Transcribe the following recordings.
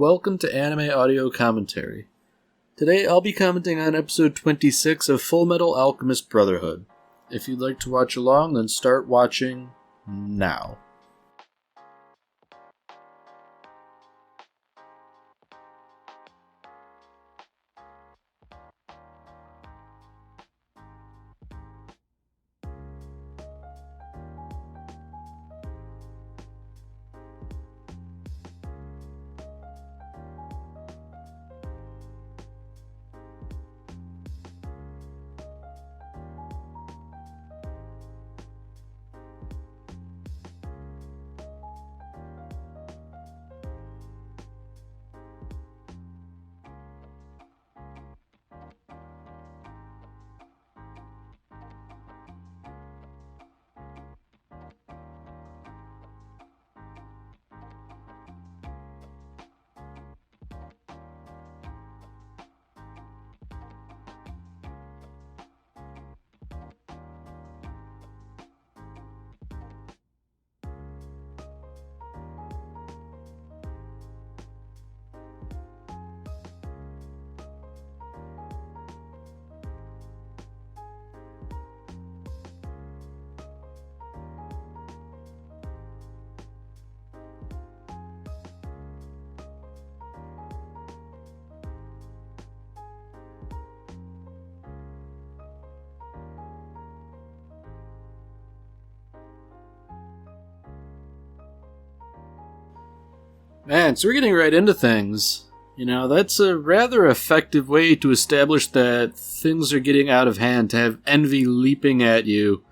welcome to Anime Audio Commentary. Today I'll be commenting on episode 26 of Fullmetal Alchemist Brotherhood. If you'd like to watch along, then start watching now. Man, so we're getting right into things. You know, that's a rather effective way to establish that things are getting out of hand, to have envy leaping at you.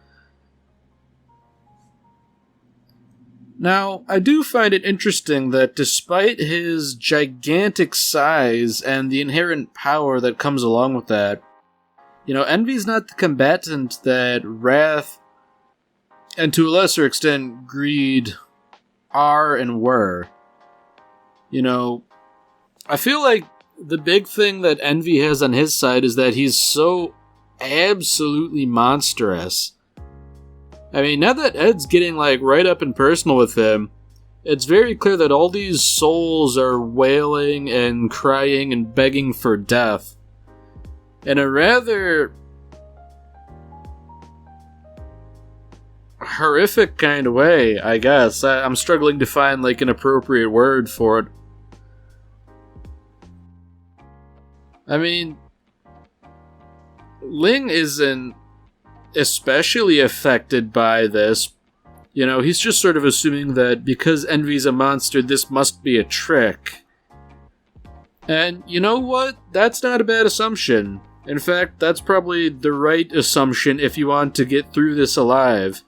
Now, I do find it interesting that despite his gigantic size and the inherent power that comes along with that, you know, envy's not the combatant that wrath, and to a lesser extent, greed, are and were. You know, I feel like the big thing that Envy has on his side is that he's so absolutely monstrous. I mean, now that Ed's getting, right up and personal with him, it's very clear that all these souls are wailing and crying and begging for death. In a rather horrific kind of way, I guess. I'm struggling to find, an appropriate word for it. I mean, Ling isn't especially affected by this. You know, he's just sort of assuming that because Envy's a monster, this must be a trick. And you know what? That's not a bad assumption. In fact, that's probably the right assumption if you want to get through this alive.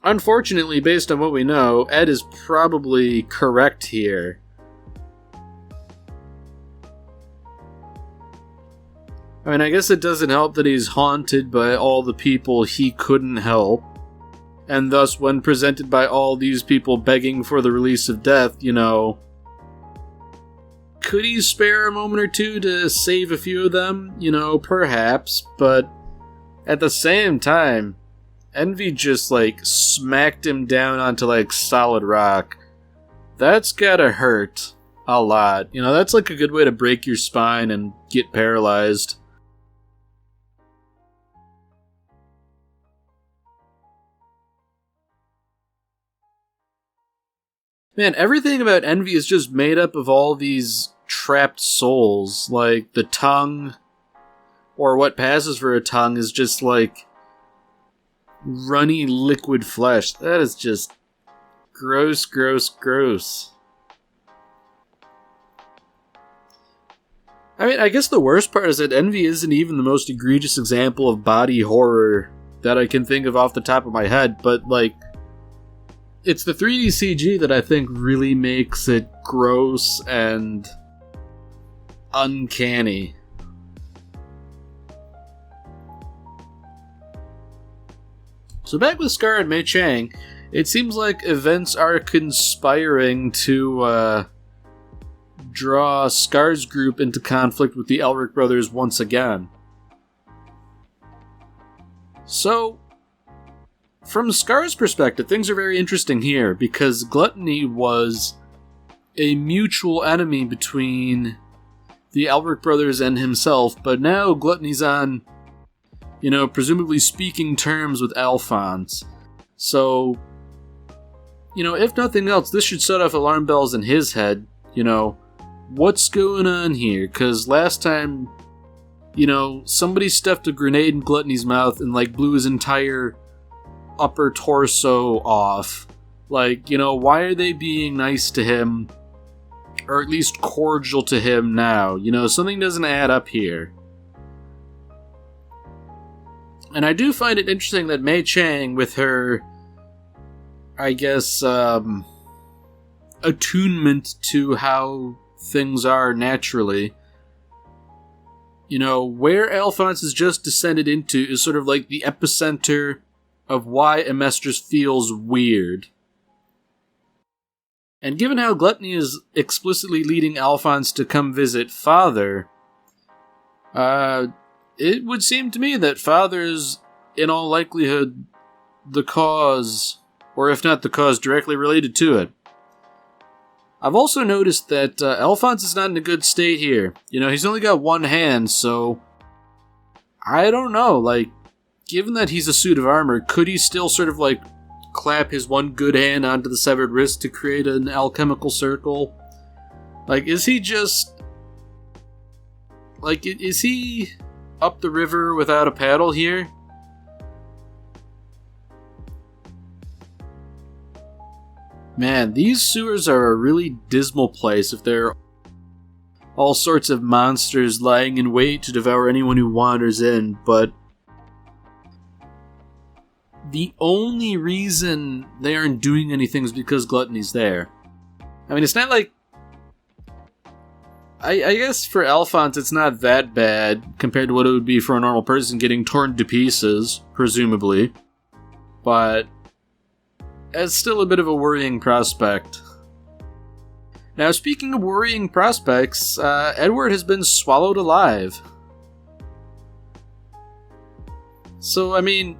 Unfortunately, based on what we know, Ed is probably correct here. I mean, I guess it doesn't help that he's haunted by all the people he couldn't help, and thus when presented by all these people begging for the release of death, you know, could he spare a moment or two to save a few of them? You know, perhaps, but at the same time, Envy just, smacked him down onto, solid rock. That's gotta hurt a lot. You know, that's, a good way to break your spine and get paralyzed. Man, everything about Envy is just made up of all these trapped souls. Like, the tongue, or what passes for a tongue, is just, runny liquid flesh. That is just gross, gross, gross. I mean, I guess the worst part is that Envy isn't even the most egregious example of body horror that I can think of off the top of my head, but, it's the 3D CG that I think really makes it gross and uncanny. So back with Scar and Mei Chang, it seems like events are conspiring to draw Scar's group into conflict with the Elric brothers once again. So, from Scar's perspective, things are very interesting here, because Gluttony was a mutual enemy between the Elric brothers and himself, but now Gluttony's on, presumably speaking terms with Alphonse. So, if nothing else, this should set off alarm bells in his head. What's going on here? Because last time, somebody stuffed a grenade in Gluttony's mouth and, blew his entire upper torso off. Why are they being nice to him? Or at least cordial to him now? Something doesn't add up here. And I do find it interesting that Mei Chang, with her, I guess, attunement to how things are naturally, where Alphonse has just descended into is sort of like the epicenter of why Amestris feels weird. And given how Gluttony is explicitly leading Alphonse to come visit Father, it would seem to me that Father's, in all likelihood, the cause, or if not the cause, directly related to it. I've also noticed that Alphonse is not in a good state here. He's only got one hand, so I don't know, given that he's a suit of armor, could he still sort of, clap his one good hand onto the severed wrist to create an alchemical circle? Is he just... is he up the river without a paddle here? Man, these sewers are a really dismal place if there are all sorts of monsters lying in wait to devour anyone who wanders in, but the only reason they aren't doing anything is because Gluttony's there. I mean, it's not like... I guess for Alphonse it's not that bad compared to what it would be for a normal person getting torn to pieces, presumably. But it's still a bit of a worrying prospect. Now, speaking of worrying prospects, Edward has been swallowed alive. So, I mean,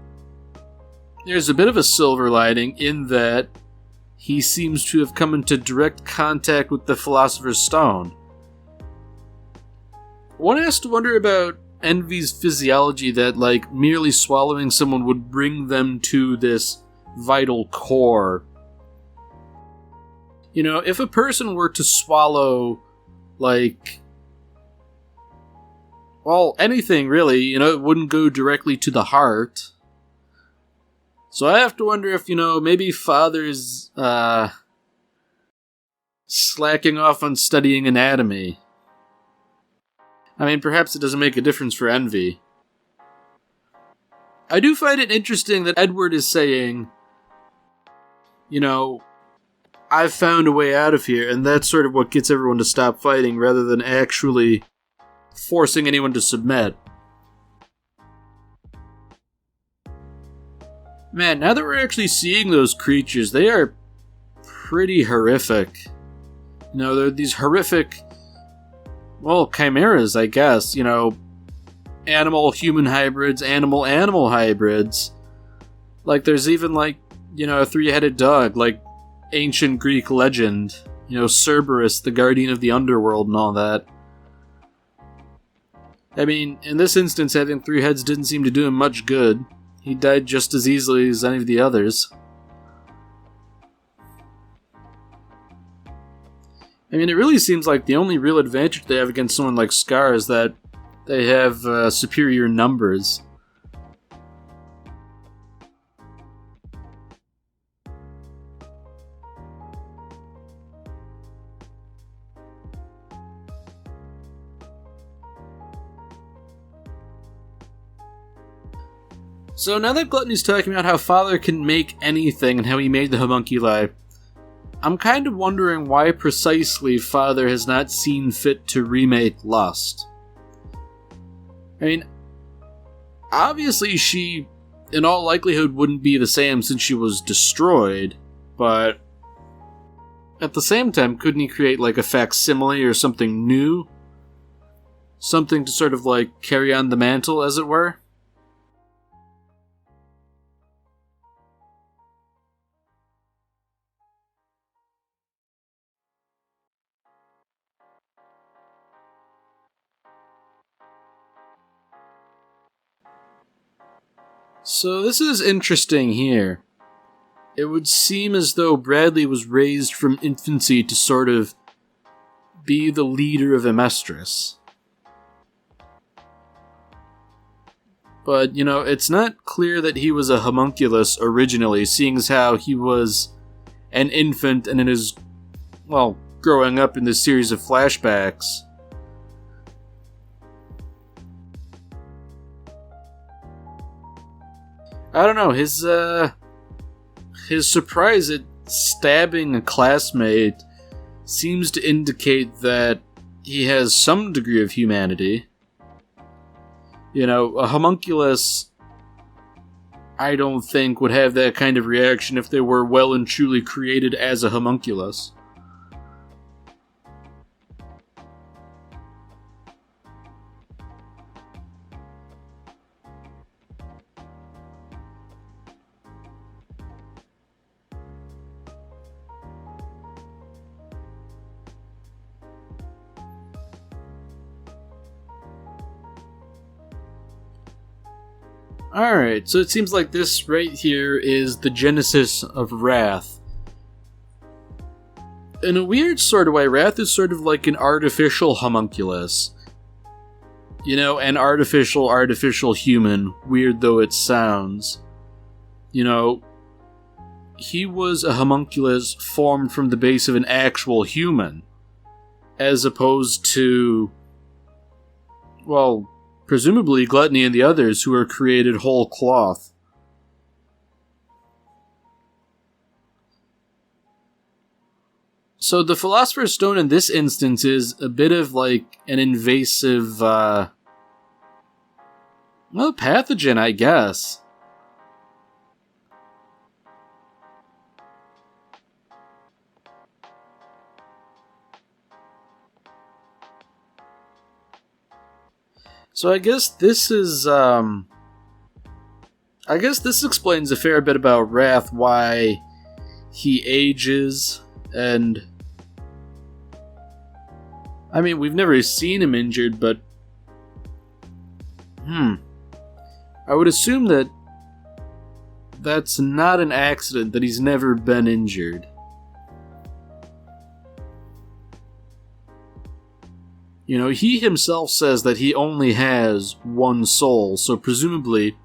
there's a bit of a silver lining in that he seems to have come into direct contact with the Philosopher's Stone. One has to wonder about Envy's physiology that, merely swallowing someone would bring them to this vital core. If a person were to swallow, anything really, it wouldn't go directly to the heart. So I have to wonder if, maybe Father's, slacking off on studying anatomy. I mean, perhaps it doesn't make a difference for Envy. I do find it interesting that Edward is saying, I've found a way out of here, and that's sort of what gets everyone to stop fighting, rather than actually forcing anyone to submit. Man, now that we're actually seeing those creatures, they are pretty horrific. They're these horrific, chimeras, I guess. Animal-human hybrids, animal-animal hybrids. There's even, a three-headed dog, ancient Greek legend. Cerberus, the guardian of the underworld and all that. I mean, in this instance, having three heads didn't seem to do him much good. He died just as easily as any of the others. I mean, it really seems like the only real advantage they have against someone like Scar is that they have superior numbers. So now that Gluttony's talking about how Father can make anything and how he made the homunculi, I'm kind of wondering why precisely Father has not seen fit to remake Lust. I mean, obviously she, in all likelihood, wouldn't be the same since she was destroyed, but at the same time, couldn't he create a facsimile or something new? Something to sort of carry on the mantle, as it were? So this is interesting here. It would seem as though Bradley was raised from infancy to sort of be the leader of Amestris. But, it's not clear that he was a homunculus originally, seeing as how he was an infant and in his, growing up in this series of flashbacks. I don't know, his surprise at stabbing a classmate seems to indicate that he has some degree of humanity. A homunculus, I don't think, would have that kind of reaction if they were well and truly created as a homunculus. Alright, so it seems like this right here is the genesis of Wrath. In a weird sort of way, Wrath is sort of like an artificial homunculus. An artificial human, weird though it sounds. He was a homunculus formed from the base of an actual human, as opposed to, presumably Gluttony and the others who are created whole cloth. So the Philosopher's Stone in this instance is a bit of like an invasive, pathogen, I guess. So I guess this explains a fair bit about Wrath, why he ages, and we've never seen him injured, but I would assume that that's not an accident, that he's never been injured. He himself says that he only has one soul, so presumably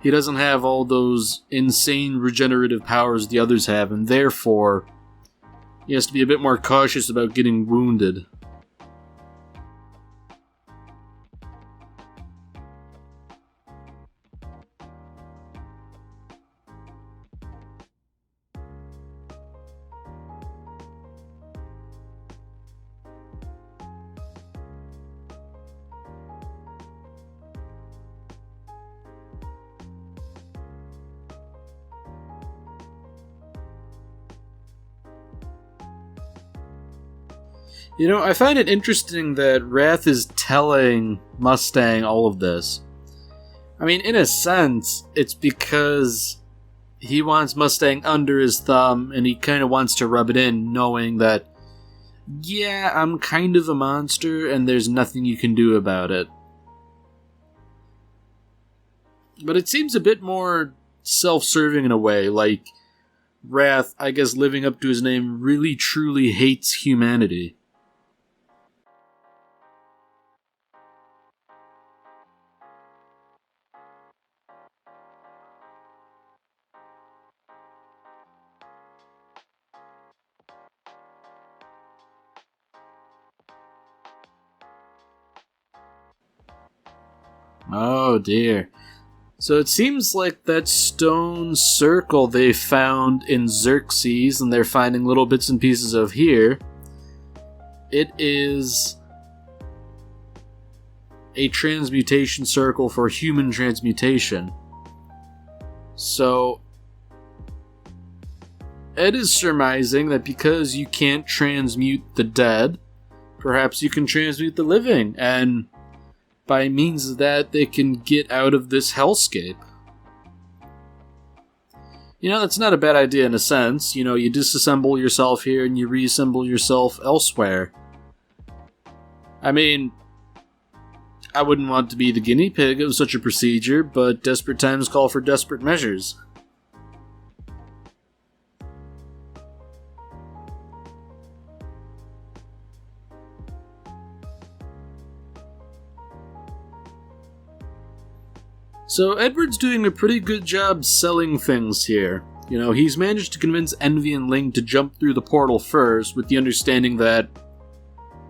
he doesn't have all those insane regenerative powers the others have, and therefore he has to be a bit more cautious about getting wounded. I find it interesting that Wrath is telling Mustang all of this. In a sense, it's because he wants Mustang under his thumb, and he kind of wants to rub it in, knowing that, yeah, I'm kind of a monster, and there's nothing you can do about it. But it seems a bit more self-serving in a way, like Wrath, I guess living up to his name, really truly hates humanity. Oh dear. So it seems like that stone circle they found in Xerxes, and they're finding little bits and pieces of here, it is a transmutation circle for human transmutation. So Ed is surmising that because you can't transmute the dead, perhaps you can transmute the living, and by means of that, they can get out of this hellscape. That's not a bad idea in a sense. You disassemble yourself here and you reassemble yourself elsewhere. I I wouldn't want to be the guinea pig of such a procedure, but desperate times call for desperate measures. So Edward's doing a pretty good job selling things here. You know, he's managed to convince Envy and Ling to jump through the portal first, with the understanding that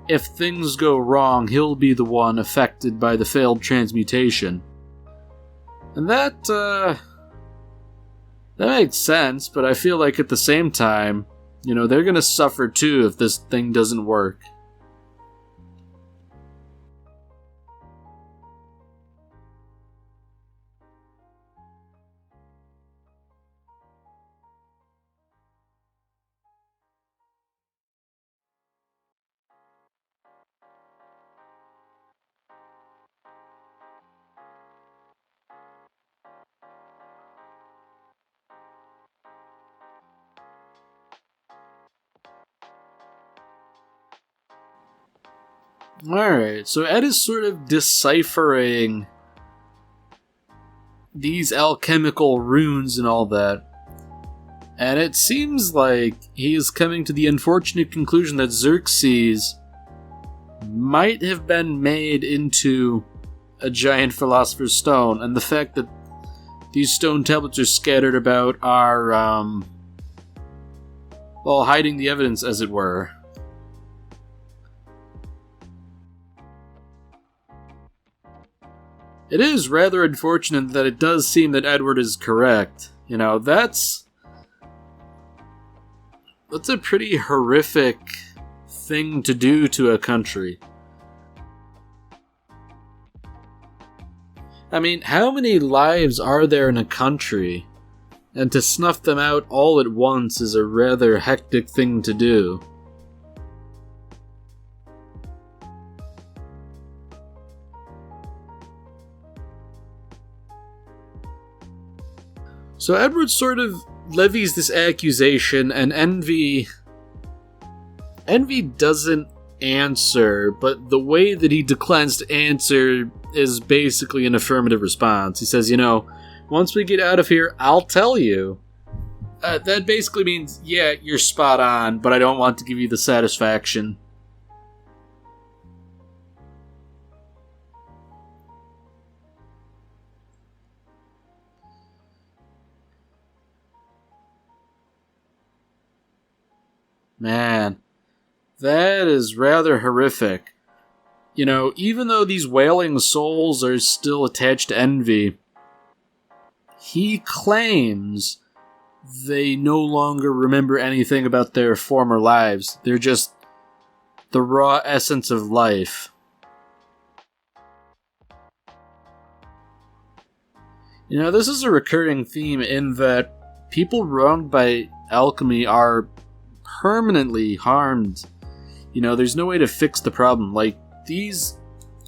if things go wrong, he'll be the one affected by the failed transmutation. And that makes sense, but I feel like at the same time, you know, they're gonna suffer too if this thing doesn't work. Alright, so Ed is sort of deciphering these alchemical runes and all that. And it seems like he is coming to the unfortunate conclusion that Xerxes might have been made into a giant philosopher's stone, and the fact that these stone tablets are scattered about are, well, hiding the evidence, as it were. It is rather unfortunate that it does seem that Edward is correct. You know, that's a pretty horrific thing to do to a country. I mean, how many lives are there in a country? And to snuff them out all at once is a rather hectic thing to do. So Edward sort of levies this accusation, and Envy doesn't answer, but the way that he declines to answer is basically an affirmative response. He says, you know, once we get out of here, I'll tell you. That basically means, yeah, you're spot on, but I don't want to give you the satisfaction. Man, that is rather horrific. You know, even though these wailing souls are still attached to Envy, he claims they no longer remember anything about their former lives. They're just the raw essence of life. You know, this is a recurring theme in that people wronged by alchemy are permanently harmed. You know, there's no way to fix the problem. Like, these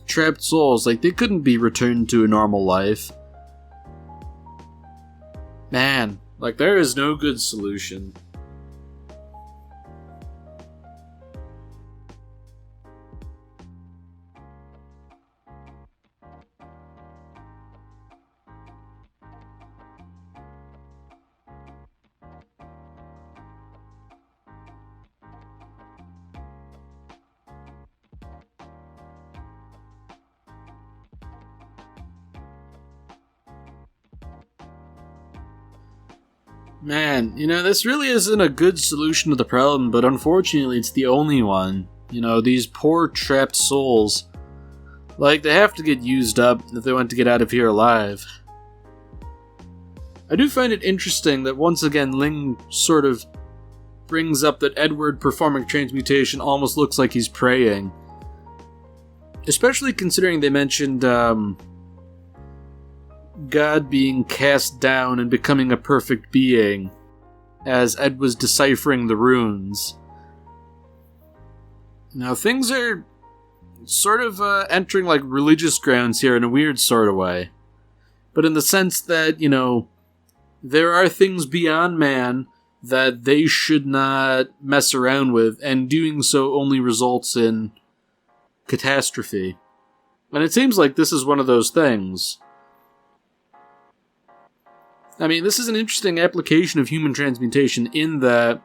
trapped souls, like, they couldn't be returned to a normal life. Man, like, there is no good solution. Man, you know, this really isn't a good solution to the problem, but unfortunately it's the only one. You know, these poor trapped souls, like, they have to get used up if they want to get out of here alive. I do find it interesting that once again Ling sort of brings up that Edward performing transmutation almost looks like he's praying. Especially considering they mentioned, God being cast down and becoming a perfect being, as Ed was deciphering the runes. Now, things are sort of entering like religious grounds here in a weird sort of way. But in the sense that, you know, there are things beyond man that they should not mess around with, and doing so only results in catastrophe. And it seems like this is one of those things. I mean, this is an interesting application of human transmutation in that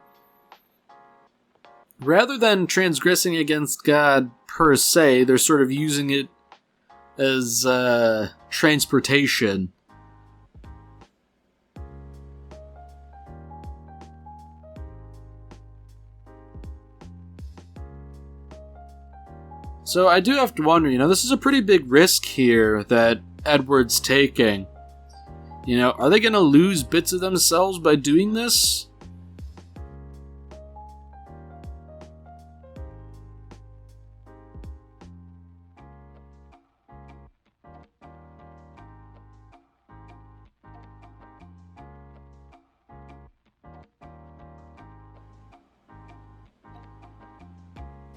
rather than transgressing against God per se, they're sort of using it as transportation. So I do have to wonder, this is a pretty big risk here that Edward's taking. Are they going to lose bits of themselves by doing this?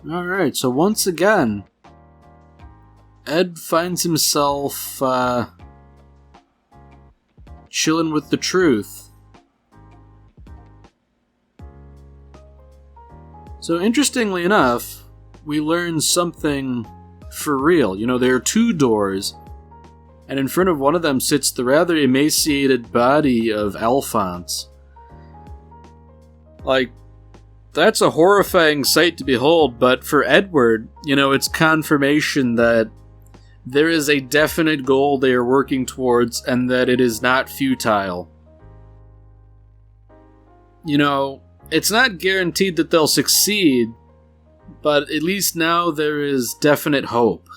Alright, so once again, Ed finds himself chilling with the truth. So interestingly enough, we learn something for real. There are two doors, and in front of one of them sits the rather emaciated body of Alphonse. That's a horrifying sight to behold, but for Edward, it's confirmation that there is a definite goal they are working towards and that it is not futile. It's not guaranteed that they'll succeed, but at least now there is definite hope.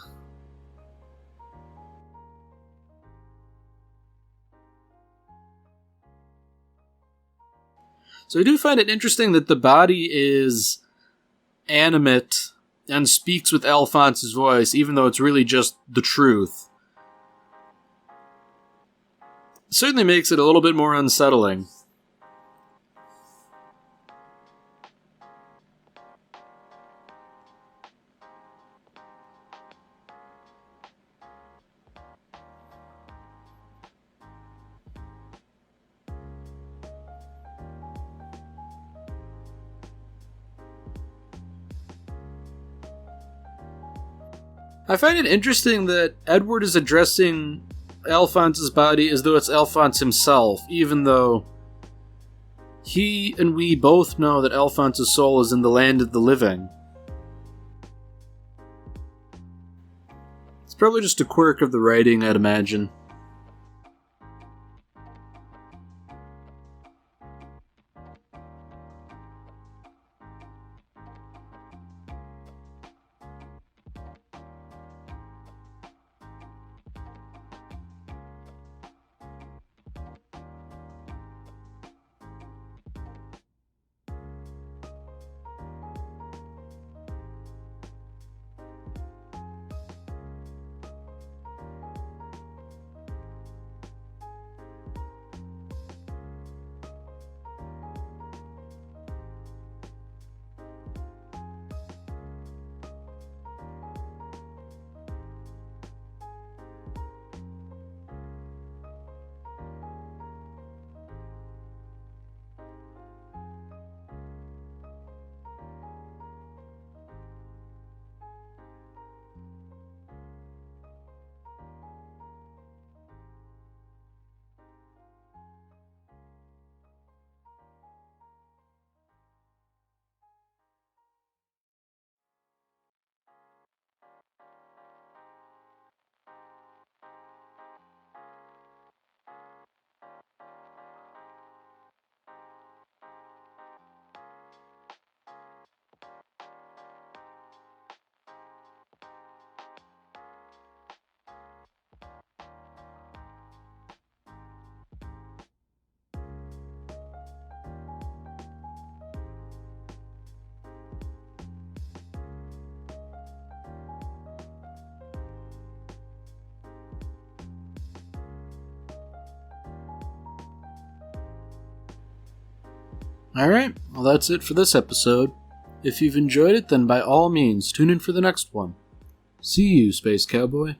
So I do find it interesting that the body is animate and speaks with Alphonse's voice, even though it's really just the truth. It certainly makes it a little bit more unsettling. I find it interesting that Edward is addressing Alphonse's body as though it's Alphonse himself, even though he and we both know that Alphonse's soul is in the land of the living. It's probably just a quirk of the writing, I'd imagine. Alright, well that's it for this episode. If you've enjoyed it, then by all means, tune in for the next one. See you, Space Cowboy.